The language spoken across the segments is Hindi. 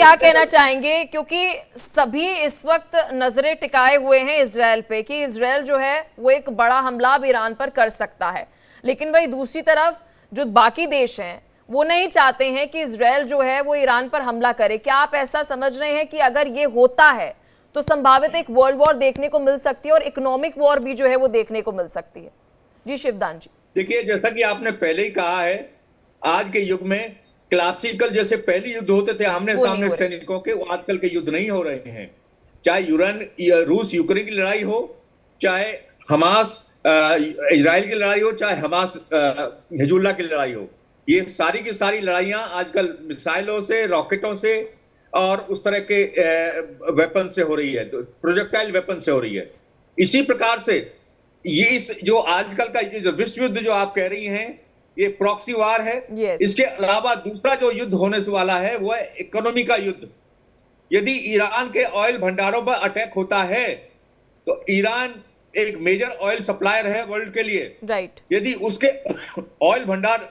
क्या कहना चाहेंगे, क्योंकि सभी इस वक्त नजरें टिकाए हुए हैं इजराइल पे कि इजराइल जो है वो एक बड़ा हमला अब ईरान पर कर सकता है, लेकिन भाई दूसरी तरफ जो बाकी देश हैं वो नहीं चाहते हैं कि इजराइल जो है वो ईरान पर हमला करे। क्या आप ऐसा समझ रहे हैं कि अगर ये होता है तो संभावित एक वर्ल्ड वॉर देखने को मिल सकती है और इकोनॉमिक वॉर भी जो है वो देखने को मिल सकती है? जी शिवदान जी। देखिए, जैसा कि आपने पहले ही कहा है, आज के युग में क्लासिकल जैसे पहले युद्ध होते थे आमने सामने सैनिकों के, वो आजकल के युद्ध नहीं हो रहे हैं। चाहे रूस यूक्रेन की लड़ाई हो, चाहे हमास इजराइल की लड़ाई हो, चाहे हमास हिजबुल्लाह की लड़ाई हो, ये सारी की सारी लड़ाइयां आजकल मिसाइलों से, रॉकेटों से और उस तरह के वेपन से हो रही है, प्रोजेक्टाइल वेपन से हो रही है। इसी प्रकार से ये इस जो आजकल का ये जो विश्व युद्ध जो आप कह रही हैं, ये प्रॉक्सी वार है। इसके अलावा दूसरा जो युद्ध होने से वाला है वो है इकोनॉमी का युद्ध। यदि ईरान के ऑयल भंडारों पर अटैक होता है तो ईरान एक मेजर ऑयल सप्लायर है वर्ल्ड के लिए। राइट। यदि उसके ऑयल भंडार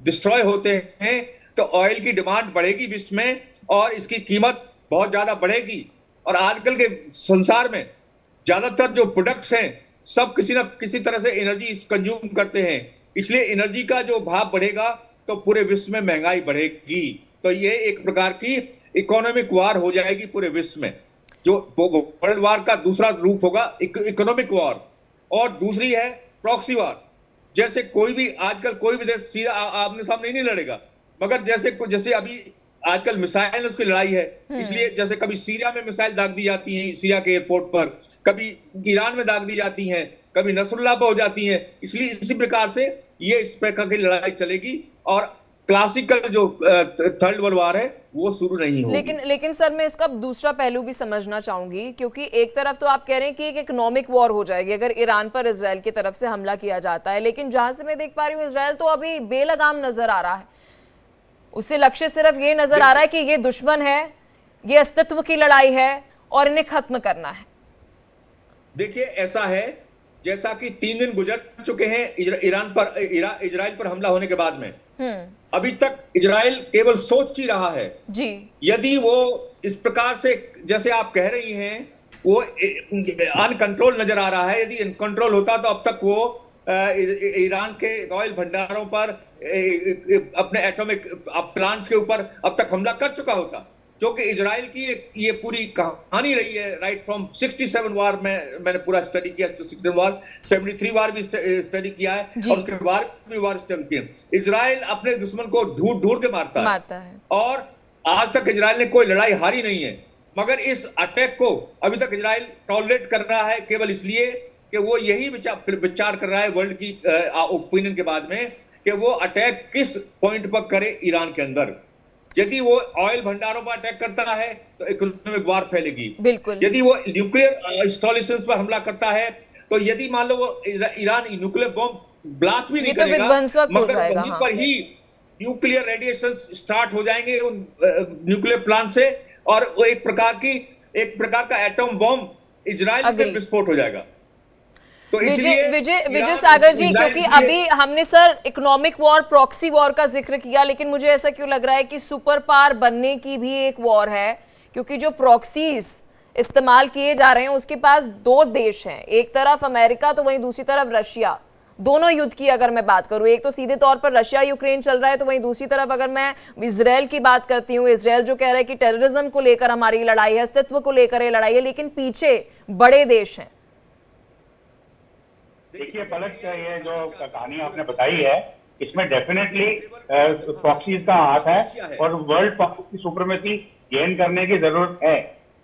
डिस्ट्रॉय होते हैं तो ऑयल की डिमांड बढ़ेगी विश्व में और इसकी कीमत बहुत ज्यादा बढ़ेगी। और आजकल के संसार में ज्यादातर जो प्रोडक्ट्स हैं सब किसी न किसी तरह से एनर्जी कंज्यूम करते हैं, इसलिए एनर्जी का जो भाव बढ़ेगा तो पूरे विश्व में महंगाई बढ़ेगी। तो ये एक प्रकार की इकोनॉमिक वार हो जाएगी पूरे विश्व में, जो वर्ल्ड वार का दूसरा रूप होगा इकोनॉमिक वार। और दूसरी है प्रॉक्सी वार। जैसे कोई भी आजकल कोई भी देश सीधा आमने सामने नहीं लड़ेगा, मगर जैसे अभी आजकल मिसाइल उसकी लड़ाई है, इसलिए जैसे कभी सीरिया में मिसाइल दाग दी जाती हैं, सीरिया के एयरपोर्ट पर, कभी ईरान में दाग दी जाती हैं, कभी नसरुल्लाह पर हो जाती हैं। इसलिए इसी प्रकार से ये इस प्रकार की लड़ाई चलेगी और क्लासिकल जो थर्ड वर्ल्ड वार है वो शुरू नहीं होगी। लेकिन सर मैं इसका दूसरा पहलू भी समझना चाहूंगी, क्योंकि एक तरफ तो आप कह रहे हैं कि एक इकोनॉमिक वॉर हो जाएगी अगर ईरान पर इजराइल की तरफ से हमला किया जाता है, लेकिन जहां से मैं देख पा रही हूँ इजराइल तो अभी बेलगाम नजर आ रहा है। उसे लक्ष्य सिर्फ ये नजर आ रहा है कि ये दुश्मन है, ये अस्तित्व की लड़ाई है और इन्हें खत्म करना है। देखिए, ऐसा है जैसा कि 3 दिन गुजर चुके हैं इजराइल पर हमला होने के बाद में, अभी तक इजराइल केवल सोच ही रहा है जी। यदि वो इस प्रकार से जैसे आप कह रही हैं वो अनकंट्रोल नजर आ रहा है, यदि अनकंट्रोल होता तो अब तक वो ईरान के ऑयल भंडारों पर, अपने एटॉमिक प्लांट्स के ऊपर अब तक हमला कर चुका होता, क्योंकि इजराइल की ये पूरी कहानी रही है राइट फ्रॉम 67 वार में। मैंने पूरा स्टडी किया, 67 वार, 73 वार भी स्टडी किया है और उसके बाद भी वार स्टडी किया। इजराइल अपने दुश्मन को ढूंढ ढूंढ के मारता है और आज तक इजराइल ने कोई लड़ाई हारी नहीं है। मगर इस अटैक को अभी तक इजराइल टॉलरेट कर रहा है केवल इसलिए कि वो यही विचार कर रहा है वर्ल्ड की ओपिनियन के बाद में कि वो अटैक किस पॉइंट पर करे ईरान के अंदर। यदि वो ऑयल भंडारों पर अटैक करता है तो इकोनॉमिक वार फैलेगी। बिल्कुल। यदि वो न्यूक्लियर इंस्टॉलेशंस पर हमला करता है तो यदि मान लो वो ईरान न्यूक्लियर बॉम्ब ब्लास्ट भी नहीं करेगा, मगर वहीं पर ही न्यूक्लियर रेडिएशन स्टार्ट हो जाएंगे उन न्यूक्लियर प्लांट से और वो एक प्रकार का एटम बॉम्ब इजराइल में विस्फोट हो जाएगा। तो विजय सागर जी, क्योंकि अभी हमने sir economic war, proxy war का जिक्र किया, लेकिन मुझे ऐसा क्यों लग रहा है कि सुपर पावर बनने की भी एक वॉर है, क्योंकि जो प्रॉक्सीज इस्तेमाल किए जा रहे हैं उसके पास 2 देश हैं, एक तरफ अमेरिका तो वहीं दूसरी तरफ रशिया। दोनों युद्ध की अगर मैं बात करूं, एक तो सीधे तौर पर रशिया यूक्रेन चल रहा है, तो वहीं दूसरी तरफ अगर मैं इजराइल की बात करती हूँ, इजराइल जो कह रहा है कि टेररिज्म को लेकर हमारी लड़ाई है, अस्तित्व को लेकर ये लड़ाई है, लेकिन पीछे बड़े देश हैं। देखिए पलक, ये जो कहानी आपने बताई है इसमें डेफिनेटली प्रॉक्सीज का हाथ है और वर्ल्ड पावर की सुप्रीमेसी गेन करने की जरूरत है,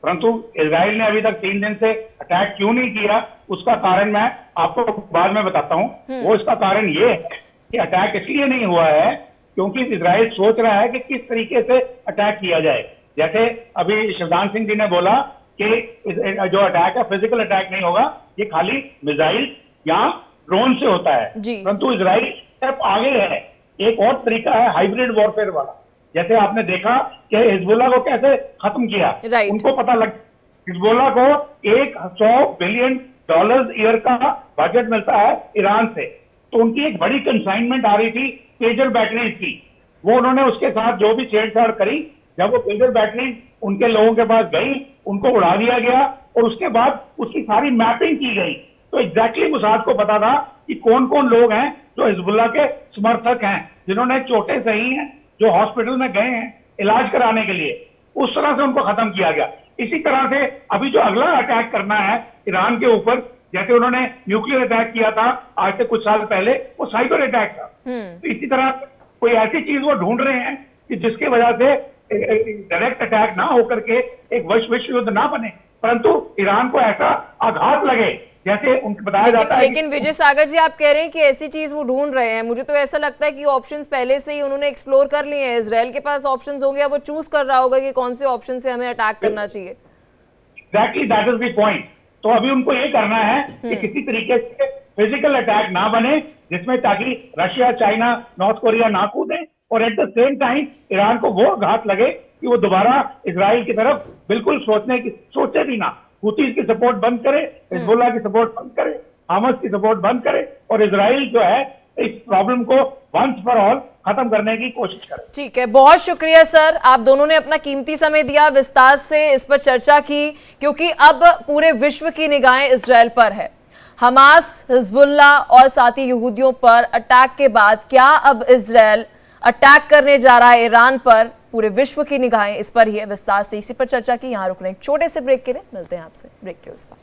परंतु इजराइल ने अभी तक 3 दिन से अटैक क्यों नहीं किया उसका कारण मैं आपको बाद में बताता हूं। वो इसका कारण ये है कि अटैक इसलिए नहीं हुआ है क्योंकि इजराइल सोच रहा है कि किस तरीके से अटैक किया जाए। जैसे अभी शिवदान सिंह जी ने बोला कि जो अटैक है फिजिकल अटैक नहीं होगा, ये खाली मिसाइल या ड्रोन से होता है, परंतु इजराइल स्टेप आगे है। एक और तरीका है हाइब्रिड वॉरफेयर वाला। जैसे आपने देखा कि हिजबुल्लाह को कैसे खत्म किया, उनको पता लग, हिजबुल्लाह को $100 बिलियन ईयर का बजट मिलता है ईरान से, तो उनकी एक बड़ी कंसाइनमेंट आ रही थी पेजर बैटरीज की, वो उन्होंने उसके साथ जो भी छेड़छाड़ करी जब वो पेजर बैटरी उनके लोगों के पास गई, उनको उड़ा दिया गया और उसके बाद उसकी सारी मैपिंग की गई। तो एग्जैक्टली मोसाद को पता था कि कौन कौन लोग हैं जो हिजबुल्लाह के समर्थक हैं, जिन्होंने चोटें सही हैं, जो हॉस्पिटल में गए हैं इलाज कराने के लिए। उस तरह से उनको खत्म किया गया। इसी तरह से अभी जो अगला अटैक करना है ईरान के ऊपर, जैसे उन्होंने न्यूक्लियर अटैक किया था आज से कुछ साल पहले, वो साइबर अटैक था। तो इसी तरह कोई ऐसी चीज वो ढूंढ रहे हैं कि जिसकी वजह से डायरेक्ट अटैक ना होकर के एक विश्व युद्ध ना बने, परंतु ईरान को ऐसा आघात लगे जैसे उनको बताया जाता है। लेकिन विजय सागर जी, आप कह रहे हैं कि ऐसी चीज वो ढूंढ रहे हैं, मुझे तो ऐसा लगता है कि ऑप्शंस पहले से ही उन्होंने एक्सप्लोर कर लिए हैं। इजराइल के पास ऑप्शंस होंगे, अब वो चूज कर रहा होगा कि कौन से ऑप्शन से हमें अटैक करना चाहिए। Exactly that is the point. तो अभी उनको ये करना है कि किसी तरीके से फिजिकल अटैक ना बने, जिसमें ताकि रशिया, चाइना, नॉर्थ कोरिया ना कूदें, और at the same time Iran को वो आघात लगे कि वो दोबारा इजराइल की तरफ बिल्कुल सोचे भी ना, हुतीज की सपोर्ट बंद करे, हिजबुल्लाह की सपोर्ट बंद करे, हमास की सपोर्ट बंद करे, और इजराइल जो है इस प्रॉब्लम को वंस फॉर ऑल खत्म करने की कोशिश करे। ठीक है, बहुत शुक्रिया सर, आप दोनों ने अपना कीमती समय दिया, विस्तार से इस पर चर्चा की, क्योंकि अब पूरे विश्व की निगाहें इजराइल पर है। हमास, हिजबुल्लाह और साथ ही यहूदियों पर अटैक के बाद क्या अब इजराइल अटैक करने जा रहा है ईरान पर, पूरे विश्व की निगाहें इस पर ही है। विस्तार से इसी पर चर्चा की। यहां रुकने एक छोटे से ब्रेक के लिए, मिलते हैं आपसे ब्रेक के उस पर।